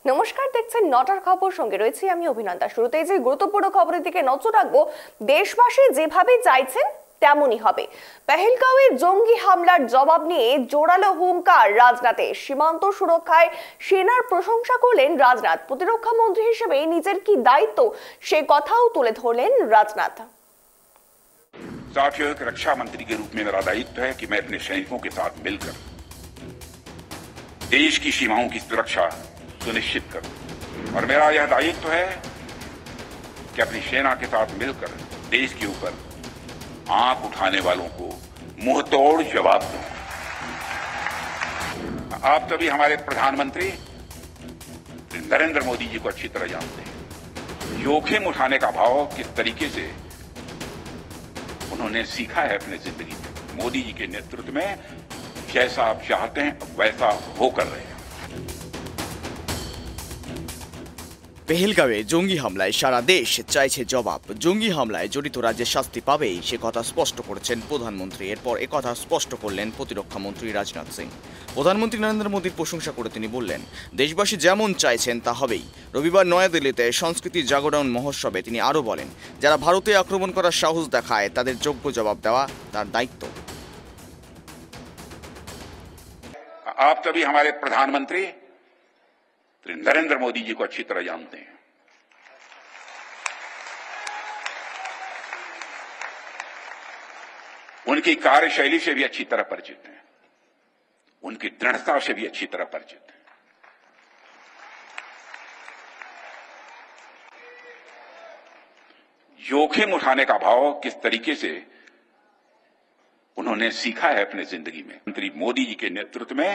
নমস্কার, দেখছেন নটার খবর, সঙ্গে রয়েছি আমি অভিনন্দা। শুরুতেই যে গুরুত্বপূর্ণ খবরের দিকে নজর রাখবো। দেশবাসী যেভাবে চাইছেন তেমনই হবে। পেহেলগাঁওয়ে জঙ্গি হামলার জবাব নিয়ে জোরালো হুঙ্কার রাজনাথের। সীমান্ত সুরক্ষায় সেনার প্রশংসা করলেন রাজনাথ। প্রতিরক্ষা মন্ত্রী হিসেবে নিজের কি দায়িত্ব সে কথাও তুলে ধরলেন রাজনাথ। साथियों, एक रक्षा मंत्री के रूप में मेरा दायित्व है कि मैं अपने सैनिकों के साथ मिलकर देश की सीमाओं की सुरक्षा सुनिश्चित करूं और मेरा यह दायित्व है कि अपनी सेना के साथ मिलकर देश के ऊपर आंख उठाने वालों को मुंहतोड़ जवाब दूं। आप सभी हमारे प्रधानमंत्री नरेंद्र मोदी जी को अच्छी तरह जानते हैं। जोखिम उठाने का भाव किस तरीके से उन्होंने सीखा है अपने जिंदगी में। मोदी जी के नेतृत्व में जैसा आप चाहते हैं वैसा होकर रहे हैं। পেহেলগাঁওয়ে জঙ্গি হামলায় সারা দেশ চাইছে জবাব। জঙ্গি হামলায় জড়িত রাজ্যে শাস্তি পাবেই সে কথা স্পষ্ট করেছেন প্রধানমন্ত্রী। এরপর একথা স্পষ্ট করলেন প্রতিরক্ষা মন্ত্রী রাজনাথ সিং। প্রধানমন্ত্রী নরেন্দ্র মোদীর প্রশংসা করে তিনি বললেন, দেশবাসী যেমন চাইছেন তা হবেই। রবিবার নয়াদিল্লিতে সংস্কৃতি জাগরণ মহোৎসবে তিনি আরও বলেন, যারা ভারতে আক্রমণ করার সাহস দেখায় তাদের যোগ্য জবাব দেওয়া তার দায়িত্ব। आप सभी हमारे प्रधानमंत्री नरेंद्र मोदी जी को अच्छी तरह जानते हैं। उनकी कार्यशैली से भी अच्छी तरह परिचित हैं, उनकी दृढ़ता से भी अच्छी तरह परिचित हैं। जोखिम उठाने का भाव किस तरीके से उन्होंने सीखा है अपने जिंदगी में। मंत्री मोदी जी के नेतृत्व में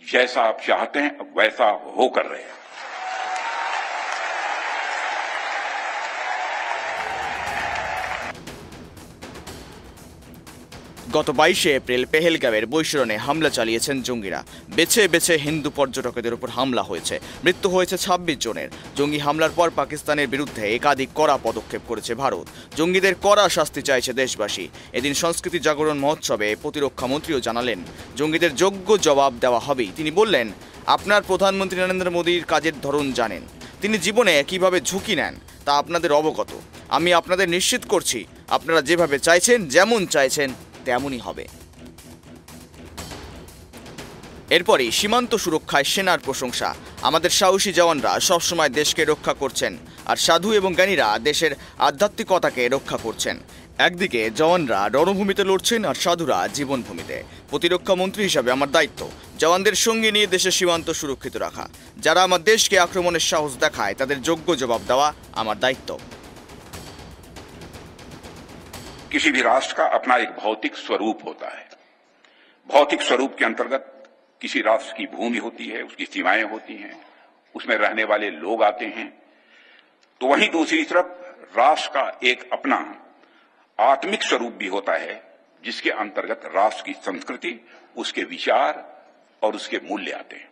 जैसा आप चाहते हैं वैसा होकर रहे हैं। গত 22শে এপ্রিল পেহেলগাঁওয়ের বৈশরণে হামলা চালিয়েছেন জঙ্গিরা। বেছে বেছে হিন্দু পর্যটকদের উপর হামলা হয়েছে। মৃত্যু হয়েছে 26 জনের। জঙ্গি হামলার পর পাকিস্তানের বিরুদ্ধে একাধিক কড়া পদক্ষেপ করেছে ভারত। জঙ্গিদের কড়া শাস্তি চাইছে দেশবাসী। এদিন সংস্কৃতি জাগরণ মহোৎসবে প্রতিরক্ষা মন্ত্রীও জানালেন, জঙ্গিদের যোগ্য জবাব দেওয়া হবেই। তিনি বললেন, আপনার প্রধানমন্ত্রী নরেন্দ্র মোদীর কাজের ধরন জানেন। তিনি জীবনে কিভাবে ঝুঁকি নেন তা আপনাদের অবগত। আমি আপনাদের নিশ্চিত করছি, আপনারা যেভাবে চাইছেন, যেমন চাইছেন তেমনই হবে। এরপরই সীমান্ত সুরক্ষায় সেনার প্রশংসা। আমাদের সাহসী জওয়ানরা সবসময় দেশকে রক্ষা করছেন, আর সাধু এবং জ্ঞানীরা দেশের আধ্যাত্মিকতাকে রক্ষা করছেন। একদিকে জওয়ানরা রণভূমিতে লড়ছেন আর সাধুরা জীবনভূমিতে। প্রতিরক্ষা মন্ত্রী হিসাবে আমার দায়িত্ব জওয়ানদের সঙ্গে নিয়ে দেশের সীমান্ত সুরক্ষিত রাখা। যারা আমার দেশকে আক্রমণের সাহস দেখায় তাদের যোগ্য জবাব দেওয়া আমার দায়িত্ব। किसी भी राष्ट्र का अपना एक भौतिक स्वरूप होता है। भौतिक स्वरूप के अंतर्गत किसी राष्ट्र की भूमि होती है, उसकी सीमाएं होती हैं, उसमें रहने वाले लोग आते हैं। तो वहीं दूसरी तरफ राष्ट्र का एक अपना आत्मिक स्वरूप भी होता है, जिसके अंतर्गत राष्ट्र की संस्कृति, उसके विचार और उसके मूल्य आते हैं।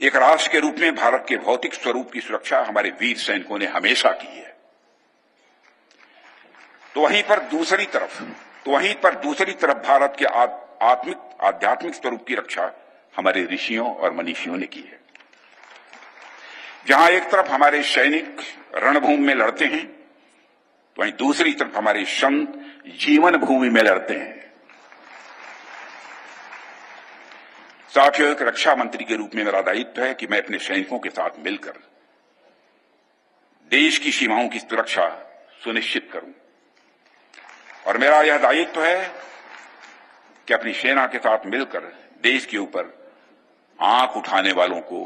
एक राष्ट्र के रूप में भारत के भौतिक स्वरूप की सुरक्षा हमारे वीर सैनिकों ने हमेशा की है। तो वहीं पर दूसरी तरफ भारत के आध्यात्मिक स्वरूप की रक्षा हमारे ऋषियों और मनीषियों ने की है। जहां एक तरफ हमारे सैनिक रणभूमि में लड़ते हैं, तो वहीं दूसरी तरफ हमारे संत जीवन भूमि में लड़ते हैं। साथियों, एक रक्षा मंत्री के रूप में मेरा दायित्व है कि मैं अपने सैनिकों के साथ मिलकर देश की सीमाओं की सुरक्षा सुनिश्चित करूं और मेरा यह दायित्व है कि अपनी सेना के साथ मिलकर देश के ऊपर आंख उठाने वालों को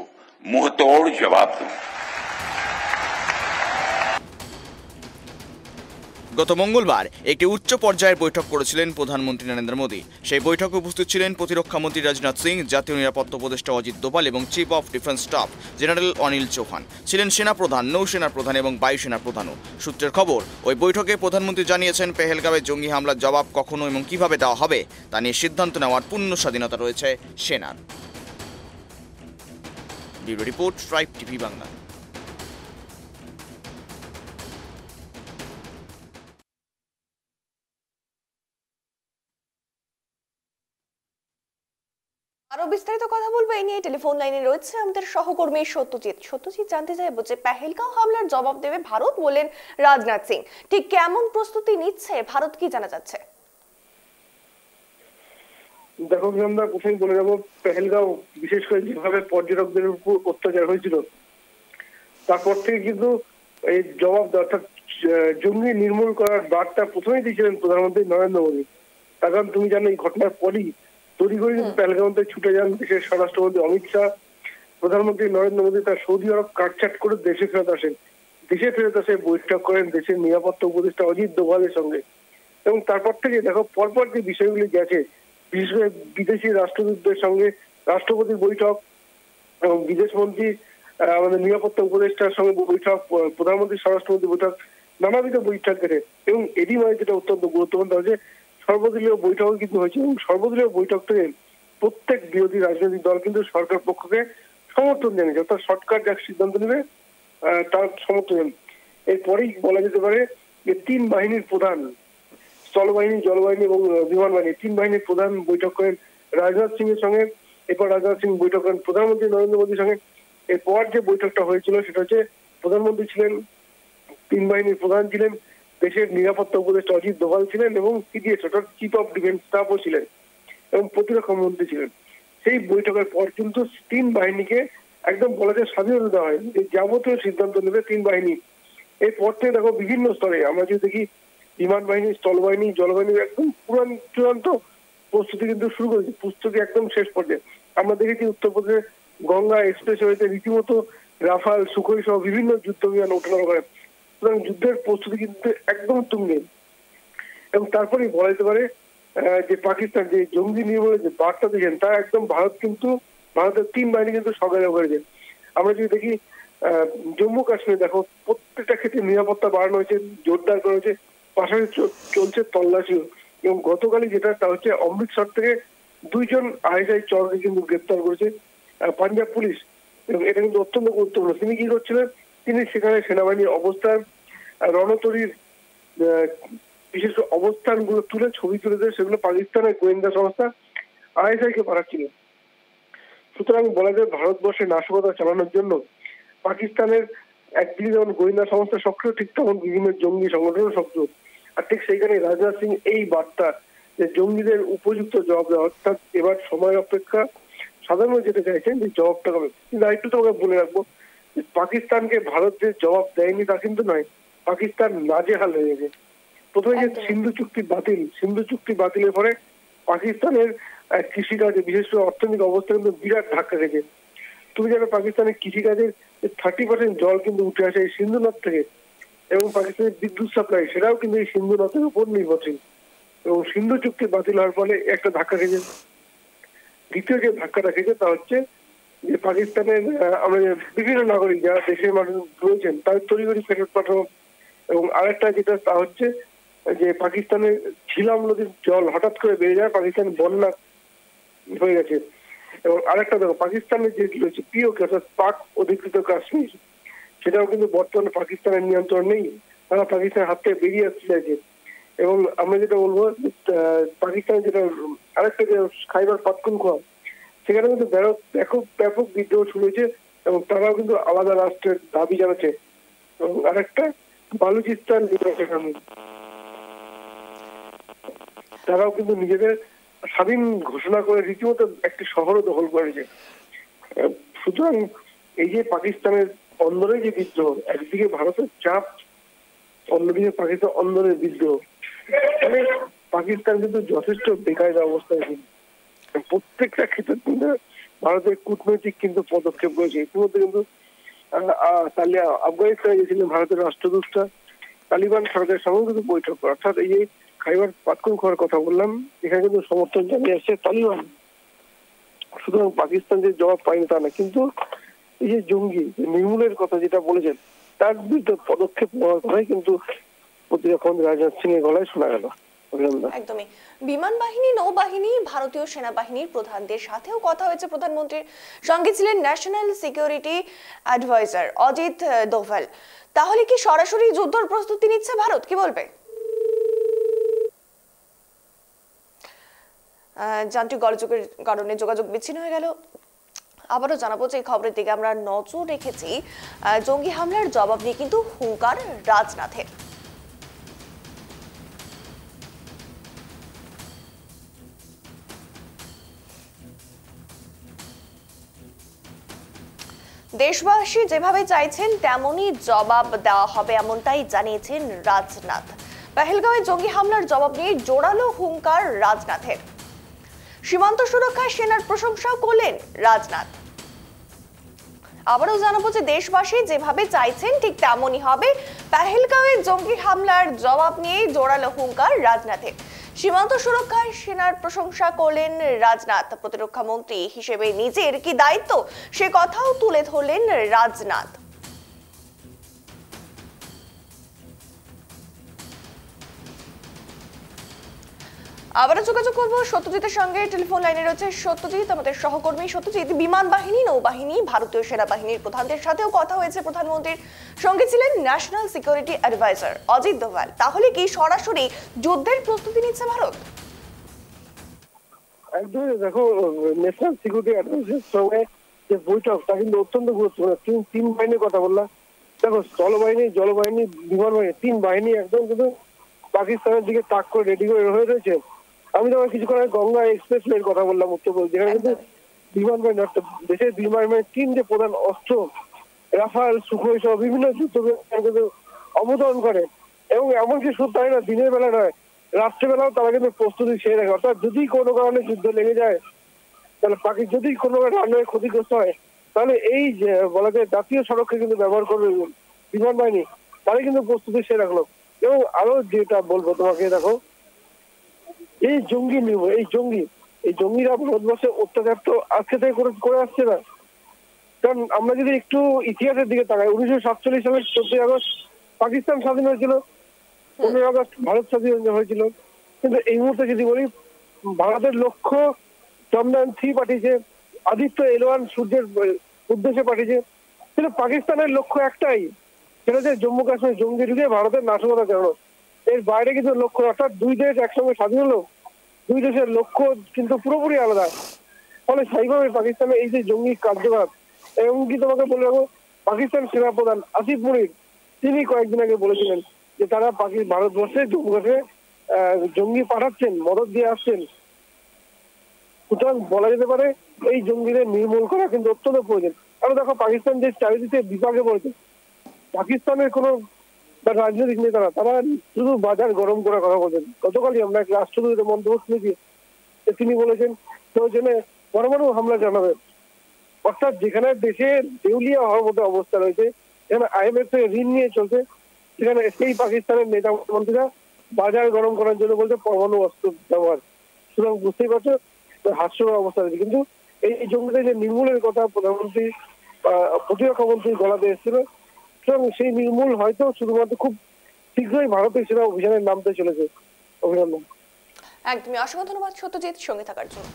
मुंहतोड़ जवाब दूं। গত মঙ্গলবার একটি উচ্চ পর্যায়ের বৈঠক করেছিলেন প্রধানমন্ত্রী নরেন্দ্র মোদী। সেই বৈঠকে উপস্থিত ছিলেন প্রতিরক্ষা মন্ত্রী রাজনাথ সিং, জাতীয় নিরাপত্তা উপদেষ্টা অজিত দোভাল এবং chief of defence staff general Anil Chauhan. ছিলেন সেনাপ্রধান, নৌসেনার প্রধান এবং বায়ুসেনার প্রধানও। সূত্রের খবর, ওই বৈঠকে প্রধানমন্ত্রী জানিয়েছেন, পেহেলগাঁওয়ে জঙ্গি হামলার জবাব কখনো এবং কিভাবে দেওয়া হবে তা নিয়ে সিদ্ধান্ত নেওয়ার পূর্ণ স্বাধীনতা রয়েছে সেনার। Bureau report, tribe TV Bangla. আরো বিস্তারিত কথা বলবো এই নিয়ে টেলিফোন লাইনে রয়েছে আমাদের সহকর্মী সত্যজিৎ। সত্যজিৎ, জানতে চাইবো যে পেহেলগাঁও হামলার জবাব দেবে ভারত বললেন রাজনাথ সিং, ঠিক কেমন প্রস্তুতি নিচ্ছে ভারত, কি জানা যাচ্ছে? দেখো আমরা প্রথমেই বলে যাবো, পেহেলগাঁও বিশেষ করে যেভাবে পর্যটকদের উপর অত্যাচার হয়েছিল তারপর থেকে কিন্তু এই জবাব অর্থাৎ জঙ্গি নির্মূল করার বার্তা প্রথমেই দিয়েছিলেন প্রধানমন্ত্রী নরেন্দ্র মোদী। তার কারণ তুমি জানো, এই ঘটনার পরই তৈরি করে কিন্তু পেহেলগাঁওতে ছুটে যান দেশের স্বরাষ্ট্রমন্ত্রী অমিত শাহ। প্রধানমন্ত্রী নরেন্দ্র মোদী তার সৌদি আরব কাটছাট করে দেশে ফেরত আসেন। দেশে ফেরত আসে বৈঠক করেন দেশের নিরাপত্তা উপদেষ্টা অজিত দোভালের সঙ্গে। এবং তারপর থেকে দেখো পরপর যে বিষয়গুলি গেছে, বিশেষ করে বিদেশি রাষ্ট্রদূতদের সঙ্গে রাষ্ট্রপতির বৈঠক এবং বিদেশমন্ত্রী আমাদের নিরাপত্তা উপদেষ্টার সঙ্গে বৈঠক, প্রধানমন্ত্রী স্বরাষ্ট্রমন্ত্রী বৈঠক, নানাবিধ বৈঠক গেছে। এবং এরই মানে যেটা অত্যন্ত গুরুত্বপূর্ণ হচ্ছে সর্বদলীয় বৈঠকও কিন্তু হয়েছে। এবং সর্বদলীয় বৈঠক থেকে প্রত্যেক বিরোধী রাজনৈতিক দল কিন্তু সরকার পক্ষকে সমর্থন জানিয়েছে, অর্থাৎ সরকার যা সিদ্ধান্ত নেবে তার সমর্থন। এরপরেই বলা যেতে পারে যে তিন বাহিনীর প্রধান, স্থলবাহিনী, জলবাহিনী এবং বিমান বাহিনী, তিন বাহিনীর প্রধান বৈঠক করেন রাজনাথ সিং এর সঙ্গে। এরপর রাজনাথ সিং বৈঠক করেন প্রধানমন্ত্রী নরেন্দ্র মোদীর সঙ্গে। এরপর যে বৈঠকটা হয়েছিল সেটা হচ্ছে প্রধানমন্ত্রী ছিলেন, তিন বাহিনীর প্রধান ছিলেন, দেশের নিরাপত্তা উপদেষ্টা অজিত দোভাল ছিলেন এবং সিডিএস অর্থাৎ চিফ অফ ডিফেন্স স্টাফও ছিলেন এবং প্রতিরক্ষা মন্ত্রী ছিলেন। সেই বৈঠকের পর কিন্তু তিন বাহিনীকে একদম বলা যায় স্বাধীনতা দেওয়া হয়, যে যাবতীয় সিদ্ধান্ত নেবে তিন বাহিনী। এরপর থেকে দেখো বিভিন্ন স্তরে আমরা যদি দেখি, বিমান বাহিনী, স্থলবাহিনী, জলবাহিনীর একদম চূড়ান্ত প্রস্তুতি কিন্তু শুরু করেছে, প্রস্তুতি একদম শেষ পর্যায়ে। আমরা দেখেছি উত্তরপ্রদেশে গঙ্গা এক্সপ্রেসওয়েতে রীতিমতো রাফাল, সুখোই সহ বিভিন্ন যুদ্ধ বিমান ওঠানামা করে। সুতরাং যুদ্ধের প্রস্তুতি কিন্তু একদম তুঙ্গে। এবং তারপরেই বলা যেতে পারে যে পাকিস্তান যে জঙ্গি নির্মূলের যে বার্তা দিয়েছেন তা একদম ভারতের তিন বাহিনী কিন্তু সহায়তা করেছে। আমরা যদি দেখি জম্মু কাশ্মীর দেখো প্রত্যেকটা ক্ষেত্রে নিরাপত্তা বাড়ানো হয়েছে, জোরদার করা হয়েছে, পাশাপাশি চলছে তল্লাশিও। এবং গতকালই যেটা তা হচ্ছে অমৃতসর থেকে 2 জন আইএসআই চরকে কিন্তু গ্রেপ্তার করেছে পাঞ্জাব পুলিশ। এবং এটা কিন্তু অত্যন্ত গুরুত্বপূর্ণ। তিনি কি করছিলেন, তিনি সেখানে সেনাবাহিনীর অবস্থান, রণতরীর বিশেষ অবস্থানগুলো তুলে ছবি তুলে দিয়ে সেগুলো পাকিস্তানের গোয়েন্দা সংস্থা আইএসআই কে পাঠাচ্ছিলেন। সুতরাং বলা যায় ভারতবর্ষে নাশকতা চালানোর জন্য পাকিস্তানের একদিকে যেমন গোয়েন্দা সংস্থা সক্রিয়, ঠিক তেমন বিভিন্ন জঙ্গি সংগঠনও সক্রিয়। আর ঠিক সেইখানে রাজনাথ সিং এই বার্তা যে জঙ্গিদের উপযুক্ত জবাব দেওয়া, অর্থাৎ এবার সময় অপেক্ষা, সাধারণত যেতে চাইছেন যে জবাবটা কবে। কিন্তু আরেকটু তোমাকে বলে রাখবো যে পাকিস্তানকে ভারত যে জবাব দেয়নি তা কিন্তু নয়, পাকিস্তান নাজেহাল হয়ে গেছে। প্রথমে যে সিন্ধু চুক্তি বাতিলের পরে পাকিস্তানের কৃষিকাজে, বিশেষ করে অর্থনৈতিক অবস্থা কিন্তু বিরাট ধাক্কা গেছে। তুমি জানো পাকিস্তানের কৃষিকাজের 30% জল কিন্তু উঠে আসে এই সিন্ধু নদ থেকে। এবং পাকিস্তানের বিদ্যুৎ সাপ্লাই সেটাও কিন্তু এই সিন্ধু নদের উপর নির্ভরশীল। এবং সিন্ধু চুক্তি বাতিল হওয়ার ফলে একটা ধাক্কা খেয়েছে। দ্বিতীয় যে ধাক্কাটা খেয়েছে তা হচ্ছে যে পাকিস্তানের আমাদের বিভিন্ন নাগরিক যারা দেশের মানুষ রয়েছেন তাদের তড়িঘড়ি ফেরত পাঠানো। এবং আরেকটা যেটা তা হচ্ছে যে পাকিস্তানের ঝিলাম নদীর জল হঠাৎ করে বেড়ে যায়, পাকিস্তান বন্যা হয়ে গেছে। এবং আরেকটা দেখো, পাকিস্তানের যে রয়েছে পিওকে অর্থাৎ পাক অধিকৃত কাশ্মীর, সেটাও কিন্তু বর্তমানে পাকিস্তানের নিয়ন্ত্রণ নেই, তারা পাকিস্তানের হাত থেকে বেরিয়ে আসতে চাইছে। এবং আমরা যেটা বলবো পাকিস্তানের যেটা আরেকটা যে খাইবার পাখতুনখোয়া, সেখানে কিন্তু ব্যাপক বিদ্রোহ শুরু হয়েছে এবং তারাও কিন্তু আলাদা রাষ্ট্রের দাবি জানাচ্ছে। এবং আরেকটা বালুচিস্তান, তারাও কিন্তু নিজেদের স্বাধীন ঘোষণা করে রীতিমতো একটি শহরও দখল করেছে। সুতরাং এই যে পাকিস্তানের অন্দরে যে বিদ্রোহ, একদিকে ভারতের চাপ, অন্যদিকে পাকিস্তান অন্দরের বিদ্রোহ, মানে পাকিস্তান কিন্তু যথেষ্ট বেকায়দা অবস্থায় আছে। প্রত্যেকটা ক্ষেত্রে কিন্তু ভারতের কূটনৈতিক কিন্তু পদক্ষেপ করেছে। ইতিমধ্যে কিন্তু আফগানিস্তানে গেছিলেন ভারতের রাষ্ট্রদূতরা, তালিবান সরকারের সঙ্গে কিন্তু বৈঠক করে। অর্থাৎ এই যে খাইবার পাখতুনখোয়ার কথা বললাম, এখানে কিন্তু সমর্থন জানিয়ে আসছে তালিবান। সুতরাং পাকিস্তান যে জবাব পায়নি তা না, কিন্তু এই যে জঙ্গি নির্মূলের কথা যেটা বলেছেন তার বিরুদ্ধে পদক্ষেপ নেওয়ার কথাই কিন্তু প্রতিরক্ষা মন্ত্রী রাজনাথ সিং এর গলায় শোনা গেল। একদমই। বিমান বাহিনী, নৌবাহিনী, ভারতীয় সেনাবাহিনীর প্রধানদের সাথেও কথা হয়েছে প্রধানমন্ত্রীর। সঙ্গে ছিলেন national security adviser Ajit Doval. তাহলে কি সরাসরি যুদ্ধের প্রস্তুতি নিচ্ছে ভারত, কি বলবে? যান্ত্রিক গোলযোগের কারণে যোগাযোগ বিচ্ছিন্ন হয়ে গেল। আবারও জানাবো যে এই খবরের দিকে আমরা নজর রেখেছি। জঙ্গি হামলার জবাব নিয়ে কিন্তু হুঙ্কার রাজনাথের। দেশবাসী যেভাবে চাইছেন তেমনই জবাব দেওয়া হবে, এমনটাই জানিয়েছেন রাজনাথ। পেহেলগাঁওয়ে জঙ্গি হামলার জবাব নিয়ে জোরালো হুঙ্কার রাজনাথের। সীমান্ত সুরক্ষায় সেনার প্রশংসাও করলেন রাজনাথ। আবারও জানাবো যে দেশবাসী যেভাবে চাইছেন ঠিক তেমনই হবে। পেহেলগাঁওয়ে জঙ্গি হামলার জবাব নিয়ে জোরালো হুঙ্কার রাজনাথের। সীমান্ত সুরক্ষায় সেনার প্রশংসা করলেন রাজনাথ। প্রতিরক্ষা মন্ত্রী হিসেবে নিজের কি দায়িত্ব সে কথাও তুলে ধরলেন রাজনাথ। আবারও যোগাযোগ করবো সত্যজিতের সঙ্গে। টেলিফোন লাইনে রয়েছে সত্যজিৎ, আমাদের সহকর্মী। সত্যজিৎ, বিমান বাহিনী, নৌবাহিনী, ভারতীয় সেনাবাহিনীর প্রধানদের সাথেও কথা হয়েছে প্রধানমন্ত্রীর। সঙ্গে ছিলেন national security adviser Ajit Doval. তাহলে কি সরাসরি যুদ্ধের প্রস্তুতি নিচ্ছে ভারত? একদম, দেখো, ন্যাশনাল সিকিউরিটি অ্যাডভাইজার সঙ্গে যে বৈঠক তা কিন্তু অত্যন্ত গুরুত্বপূর্ণ। তিন বাহিনীর কথা বললাম। দেখো, স্থলবাহিনী, জলবাহিনী, বিমান বাহিনী, তিন বাহিনী একদম কিন্তু পাকিস্তানের দিকে তাক করে রেডি হয়ে রয়েছে। আমি তোমার কিছুক্ষণ আগে গঙ্গা এক্সপ্রেসওয়ের কথা বললাম উত্তরপ্রদেশ, যেখানে কিন্তু বিমান বাহিনী, দেশের বিমান বাহিনীর তিন যে প্রধান অস্ত্র রাফাল, সুখোই সহ বিভিন্ন যুদ্ধ বিমান কিন্তু অবতরণ করে। এবং এমনকি শুধু তাই না, দিনের বেলা নয়, রাত্রেবেলাও তারা কিন্তু প্রস্তুতি সেরে রাখে। অর্থাৎ যদি কোনো কারণে যুদ্ধ লেগে যায়, তাহলে যদি কোনো রান্নায় ক্ষতিগ্রস্ত হয়, তাহলে এই যে বলা যায় জাতীয় সড়ককে কিন্তু ব্যবহার করবে বিমান বাহিনী, তারা কিন্তু প্রস্তুতি সেরে রাখলো। এবং আরো যেটা বলবো তোমাকে, দেখো, এই জঙ্গিরা ভারতবর্ষে অত্যাচার তো আজকে থেকে করে আসছে না। কারণ আমরা যদি একটু ইতিহাসের দিকে তাকাই, 1947 সালের 14ই আগস্ট পাকিস্তান স্বাধীন হয়েছিল, 15 আগস্ট ভারত স্বাধীন হয়েছিল। কিন্তু এই মুহূর্তে যদি বলি, ভারতের লক্ষ্য চন্দ্রযান-3 পাঠিয়েছে, আদিত্য L1 সূর্যের উদ্দেশ্যে পাঠিয়েছে। কিন্তু পাকিস্তানের লক্ষ্য একটাই, সেটা হচ্ছে জম্মু কাশ্মীর জঙ্গি ঢুকে ভারতের নাশকতা চালানো। এর বাইরে কিন্তু লক্ষ্য, অর্থাৎ দুই দেশ একসঙ্গে স্বাধীন হলো, দুই দেশের লক্ষ্য কিন্তু পুরোপুরি আলাদা। ফলে সেইভাবে পাকিস্তানের এই যে জঙ্গি কার্যকলাপ, এমনকি তোমাকে বলে রাখো, পাকিস্তান সেনাপ্রধান আসিফ মুনির তিনি কয়েকদিন আগে বলেছিলেন যে তারা ভারতবর্ষে জম্মু কাশ্মীরে জঙ্গি পাঠাচ্ছেন, মদত দিয়ে আসছেন। সুতরাং বলা যেতে পারে এই জঙ্গিদের নির্মূল করা কিন্তু অত্যন্ত প্রয়োজন। কারণ দেখো, পাকিস্তান যে চারিদিকে বিপাকে পড়েছে, পাকিস্তানের কোনো রাজনৈতিক নেতারা তারা শুধু বাজার গরম করার কথা বলছেন। গতকালই আমরা এক রাষ্ট্রদূতের মন্তব্য শুনেছি, তিনি বলেছেন প্রয়োজনে পরমাণু হামলা জানাবে। অর্থাৎ যেখানে দেশে দেউলিয়া হওয়ার মতো অবস্থা রয়েছে, যেখানে IMF থেকে ঋণ নিয়ে চলছে, সেখানে সেই পাকিস্তানের নেতা মন্ত্রীরা বাজার গরম করার জন্য বলছে পরমাণু অস্ত্র ব্যবহার। সুতরাং বুঝতেই পারছো হাস্যকর অবস্থা রয়েছে। কিন্তু এই জঙ্গিদের যে নির্মূলের কথা প্রধানমন্ত্রী, প্রতিরক্ষা মন্ত্রীর গলাতে এসেছিল, সুতরাং সেই নির্মূল হয়তো শুধুমাত্র খুব শীঘ্রই ভারতের সেনা অভিযানে নামতে চলেছে। অভিনন্দন। একদমই, অসংখ্য ধন্যবাদ সত্যজিৎ সঙ্গে থাকার জন্য।